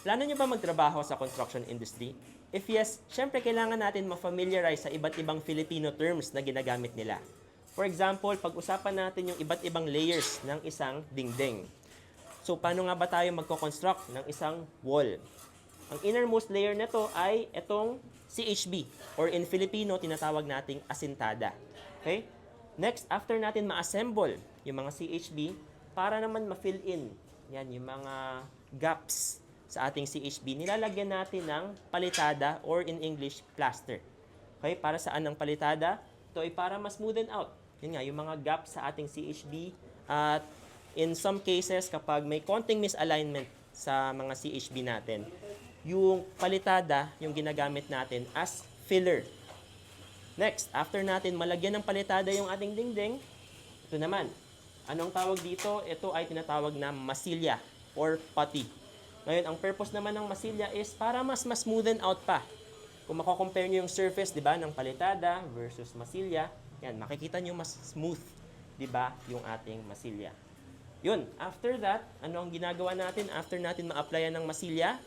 Plano nyo ba magtrabaho sa construction industry? If yes, syempre kailangan natin ma-familiarize sa iba't ibang Filipino terms na ginagamit nila. For example, pag-usapan natin yung iba't ibang layers ng isang dingding. So, paano nga ba tayo magko-construct ng isang wall? Ang innermost layer nito ay itong CHB or in Filipino, tinatawag nating asintada. Okay? Next, after natin ma-assemble yung mga CHB, para naman ma-fill in yan, yung mga gaps sa ating CHB, nilalagyan natin ng palitada or in English, plaster. Okay? Para saan ang palitada? Ito ay para ma-smoothen out. Yun nga, yung mga gaps sa ating CHB at in some cases, kapag may konting misalignment sa mga CHB natin, yung palitada yung ginagamit natin as filler. Next, after natin malagyan ng palitada yung ating dingding, ito naman, anong tawag dito? Ito ay tinatawag na masilya or putty. Ngayon, ang purpose naman ng masilya is para mas smoothen out pa. Kung mako-compare nyo yung surface, di ba, ng palitada versus masilya, yan, makikita nyo mas smooth, di ba, yung ating masilya. Yun, after that, ano ang ginagawa natin after natin ma-applyan ng masilya?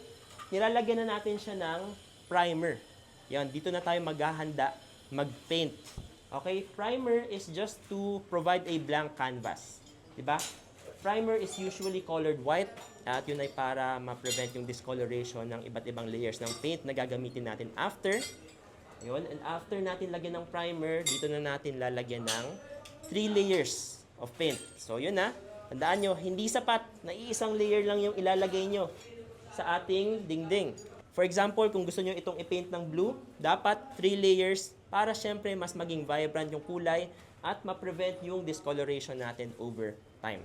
Nilalagyan na natin siya ng primer. Yan, dito na tayo maghahanda, mag-paint. Okay, primer is just to provide a blank canvas. Di ba? Primer is usually colored white at yun ay para ma-prevent yung discoloration ng iba't ibang layers ng paint na gagamitin natin after. Yun, and after natin lagyan ng primer, dito na natin lalagyan ng 3 layers of paint. So yun na, tandaan nyo, hindi sapat na iisang layer lang yung ilalagay nyo sa ating dingding. For example, kung gusto nyo itong i-paint ng blue, dapat 3 layers para syempre mas maging vibrant yung kulay at ma-prevent yung discoloration natin over time.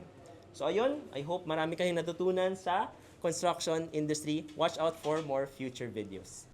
So ayun, I hope marami kayong natutunan sa construction industry. Watch out for more future videos.